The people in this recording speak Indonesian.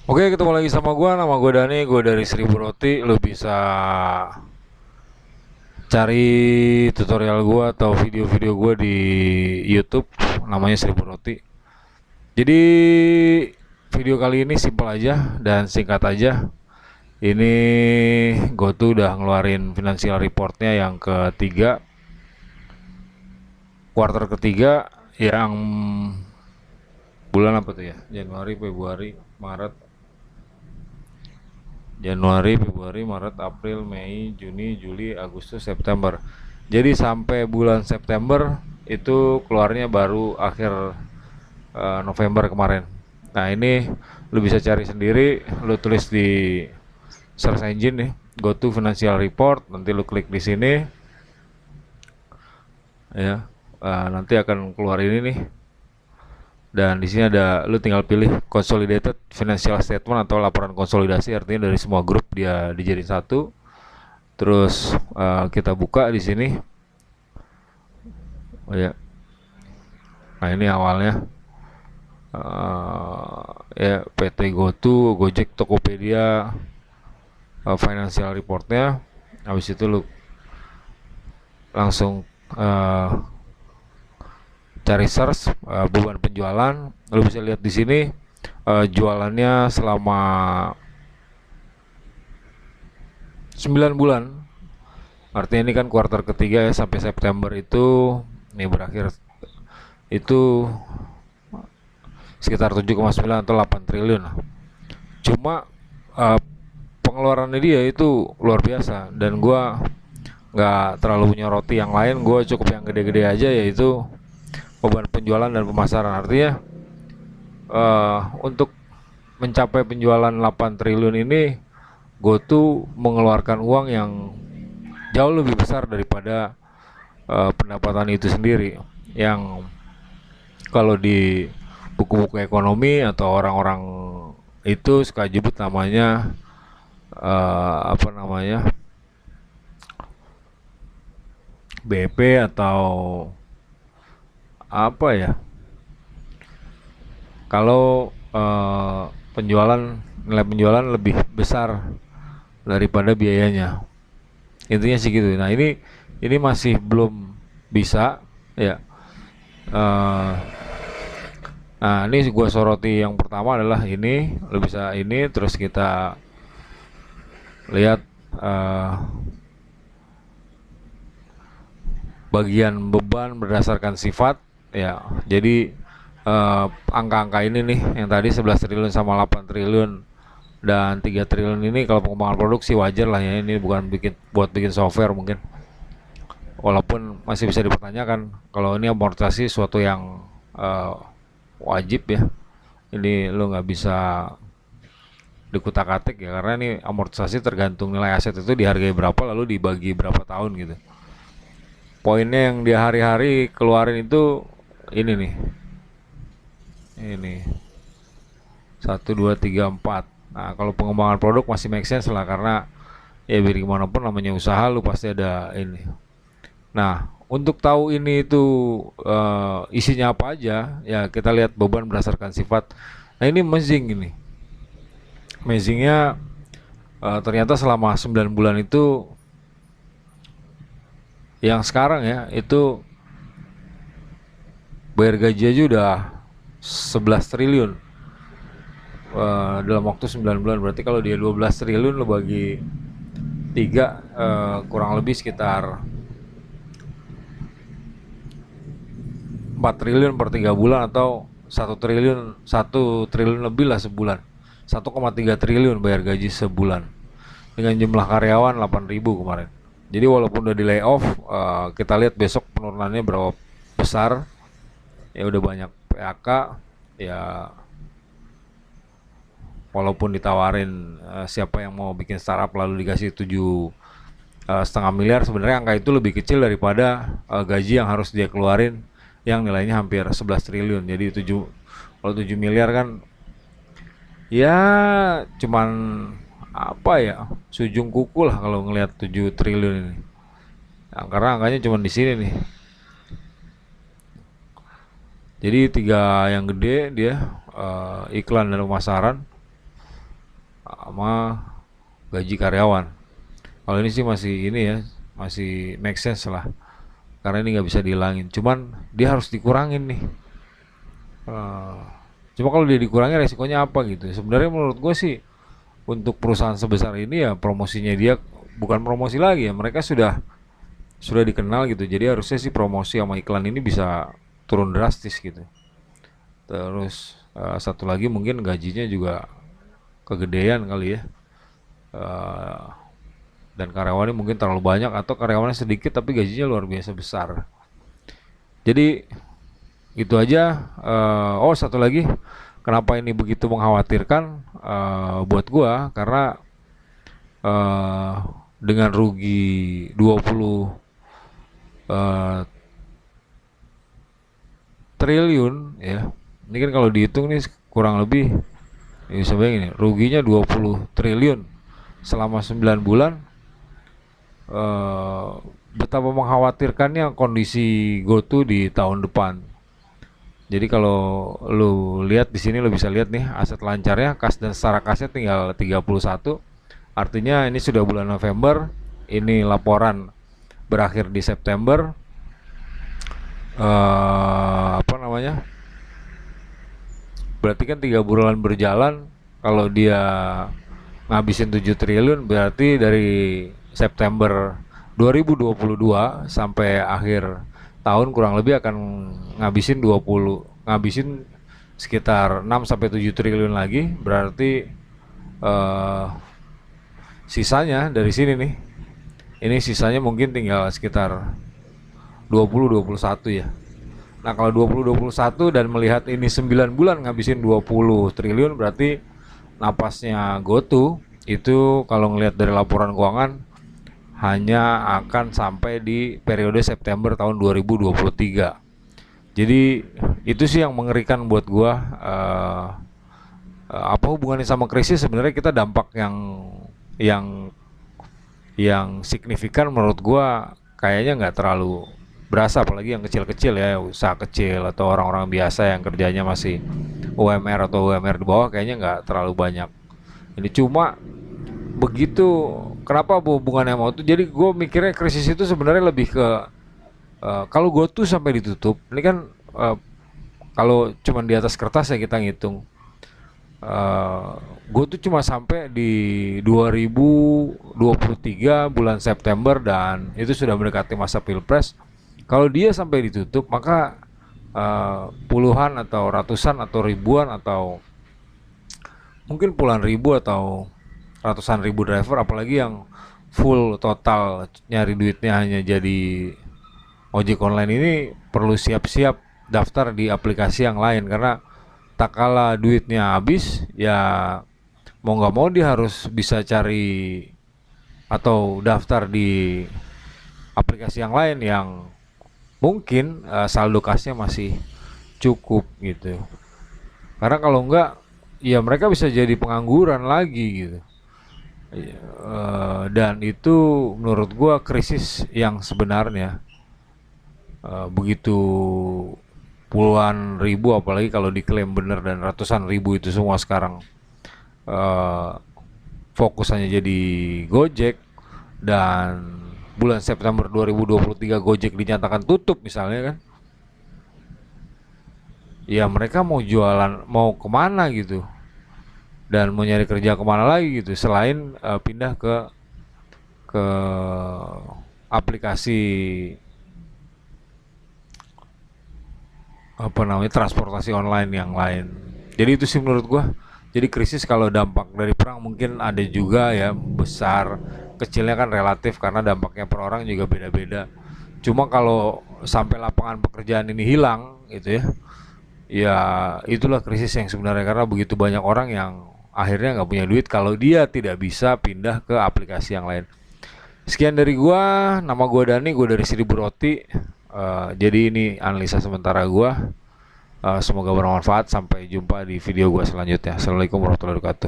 Oke, ketemu lagi sama gua. Nama gua Dani, gua dari Seribu Roti. Lu bisa cari tutorial gua atau video-video gua di YouTube, namanya Seribu Roti. Jadi video kali ini simpel aja dan singkat aja. Ini gua tuh udah ngeluarin financial reportnya yang ketiga, kuartal ketiga, yang bulan apa tuh ya? Januari, Februari, Maret, Maret, April, Mei, Juni, Juli, Agustus, September. Jadi sampai bulan September itu keluarnya baru akhir November kemarin. Nah ini lu bisa cari sendiri, lu tulis di search engine nih, go to financial report, nanti lu klik di sini, ya, nanti akan keluar ini nih. Dan di sini ada, lu tinggal pilih consolidated financial statement atau laporan konsolidasi, artinya dari semua grup dia dijadiin satu. Terus kita buka di sini. Oh ya. Nah, ini awalnya ya PT GoTo, Gojek, Tokopedia, financial reportnya. Habis itu lu langsung cari search beban penjualan. Lu bisa lihat di sini jualannya selama 9 bulan. Artinya ini kan kuartal ketiga ya, sampai September itu ini berakhir itu sekitar 7,9 atau 8 triliun. Cuma pengeluarannya dia itu luar biasa, dan gua nggak terlalu menyoroti yang lain, gua cukup yang gede-gede aja, yaitu beban penjualan dan pemasaran. Artinya untuk mencapai penjualan 8 triliun ini, GoTo mengeluarkan uang yang jauh lebih besar daripada pendapatan itu sendiri, yang kalau di buku-buku ekonomi atau orang-orang itu suka jebut namanya apa namanya, BP atau apa ya, kalau nilai penjualan lebih besar daripada biayanya, intinya sih gitu. Nah ini masih belum bisa ya. Eh, nah ini gua soroti yang pertama adalah ini, lo bisa ini, terus kita lihat eh, bagian beban berdasarkan sifat ya. Jadi angka-angka ini nih, yang tadi 11 triliun sama 8 triliun dan 3 triliun ini, kalau pengembangan produksi wajar lah ya, ini bukan bikin software mungkin, walaupun masih bisa dipertanyakan kalau ini amortisasi suatu yang wajib ya. Ini lo nggak bisa dikutak-atik ya, karena ini amortisasi tergantung nilai aset itu dihargai berapa lalu dibagi berapa tahun gitu. Poinnya yang di hari-hari keluarin itu ini nih, ini 1, 2, 3, 4. Nah kalau pengembangan produk masih make sense lah, karena ya biar gimana pun namanya usaha, lu pasti ada ini. Nah, untuk tahu ini itu isinya apa aja, ya kita lihat beban berdasarkan sifat. Nah ini amazing ini. Amazingnya ternyata selama 9 bulan itu, yang sekarang ya, itu bayar gaji aja udah 11 triliun dalam waktu 9 bulan. Berarti kalau dia 12 triliun lo bagi 3, kurang lebih sekitar 4 triliun per 3 bulan, atau 1 triliun lebih lah sebulan. 1,3 triliun bayar gaji sebulan dengan jumlah karyawan 8.000 kemarin. Jadi walaupun udah di layoff, kita lihat besok penurunannya berapa besar. Ya udah banyak PHK ya, walaupun ditawarin siapa yang mau bikin startup lalu dikasih 7,5 miliar, sebenarnya angka itu lebih kecil daripada gaji yang harus dia keluarin yang nilainya hampir 11 triliun. Jadi kalau 7 miliar kan ya cuman apa ya, sujung kuku lah kalau ngelihat 7 triliun ini. Nah, karena angkanya cuma di sini nih. Jadi tiga yang gede dia, iklan dan pemasaran. sama gaji karyawan. Kalau ini sih masih ini ya, masih make sense lah, karena ini nggak bisa dihilangin. Cuman dia harus dikurangin nih. Eh, Cuma kalau dia dikurangi resikonya apa gitu? Sebenarnya menurut gue sih untuk perusahaan sebesar ini ya promosinya dia bukan promosi lagi ya, mereka sudah dikenal gitu. Jadi harusnya sih promosi sama iklan ini bisa turun drastis gitu. Terus satu lagi mungkin gajinya juga kegedean kali ya. Eh, dan karyawannya mungkin terlalu banyak atau karyawannya sedikit tapi gajinya luar biasa besar. Jadi itu aja. Oh, satu lagi, kenapa ini begitu mengkhawatirkan buat gua karena eh, dengan rugi 20 eh, triliun ya. Ini kan kalau dihitung nih kurang lebih, ya bisa bayangin nih, ruginya 20 triliun selama 9 bulan. eh, Betapa mengkhawatirkannya kondisi GoTo di tahun depan. Jadi kalau lu lihat di sini lu bisa lihat nih aset lancarnya, kas dan setara kasnya tinggal 31. Artinya ini sudah bulan November, ini laporan berakhir di September. Apa namanya? Berarti kan 3 bulan berjalan, kalau dia ngabisin 7 triliun berarti dari September 2022 sampai akhir tahun kurang lebih akan ngabisin sekitar 6 sampai 7 triliun lagi. Berarti eh, sisanya dari sini nih, ini sisanya mungkin tinggal sekitar 20-21 ya. Nah kalau 20-21 dan melihat ini 9 bulan ngabisin 20 triliun, berarti napasnya GoTo itu kalau ngelihat dari laporan keuangan hanya akan sampai di periode September tahun 2023. Jadi itu sih yang mengerikan buat gua. Apa hubungannya sama krisis? Sebenarnya kita dampak yang yang signifikan menurut gua kayaknya nggak terlalu berasa, apalagi yang kecil-kecil ya, usaha kecil atau orang-orang biasa yang kerjanya masih UMR atau UMR di bawah, kayaknya nggak terlalu banyak. Ini cuma begitu, kenapa hubungannya mau tuh? Jadi gue mikirnya krisis itu sebenarnya lebih ke kalau GoTo sampai ditutup, ini kan kalau cuman di atas kertas ya kita ngitung, uh, gue tuh cuma sampai di 2023 bulan September dan itu sudah mendekati masa Pilpres. Kalau dia sampai ditutup, maka puluhan atau ratusan atau ribuan atau mungkin puluhan ribu atau ratusan ribu driver, apalagi yang full total nyari duitnya hanya jadi ojek online, ini perlu siap-siap daftar di aplikasi yang lain, karena tak kala duitnya habis ya mau nggak mau dia harus bisa cari atau daftar di aplikasi yang lain yang mungkin saldo kasnya masih cukup gitu. Karena kalau enggak ya mereka bisa jadi pengangguran lagi gitu. Dan itu menurut gua krisis yang sebenarnya. Begitu puluhan ribu, apalagi kalau diklaim bener dan ratusan ribu itu semua sekarang eh, fokusannya jadi Gojek, dan bulan September 2023 Gojek dinyatakan tutup misalnya kan, ya mereka mau jualan mau kemana gitu, dan mau nyari kerja kemana lagi gitu selain pindah ke aplikasi apa namanya transportasi online yang lain. Jadi itu sih menurut gua. Jadi krisis kalau dampak dari perang mungkin ada juga ya, besar kecilnya kan relatif karena dampaknya per orang juga beda-beda. Cuma kalau sampai lapangan pekerjaan ini hilang gitu ya, ya itulah krisis yang sebenarnya, karena begitu banyak orang yang akhirnya nggak punya duit kalau dia tidak bisa pindah ke aplikasi yang lain. Sekian dari gua, nama gua Dani, gua dari Seribu Roti. Jadi ini analisa sementara gua. Semoga bermanfaat. Sampai jumpa di video gua selanjutnya. Assalamualaikum warahmatullahi wabarakatuh.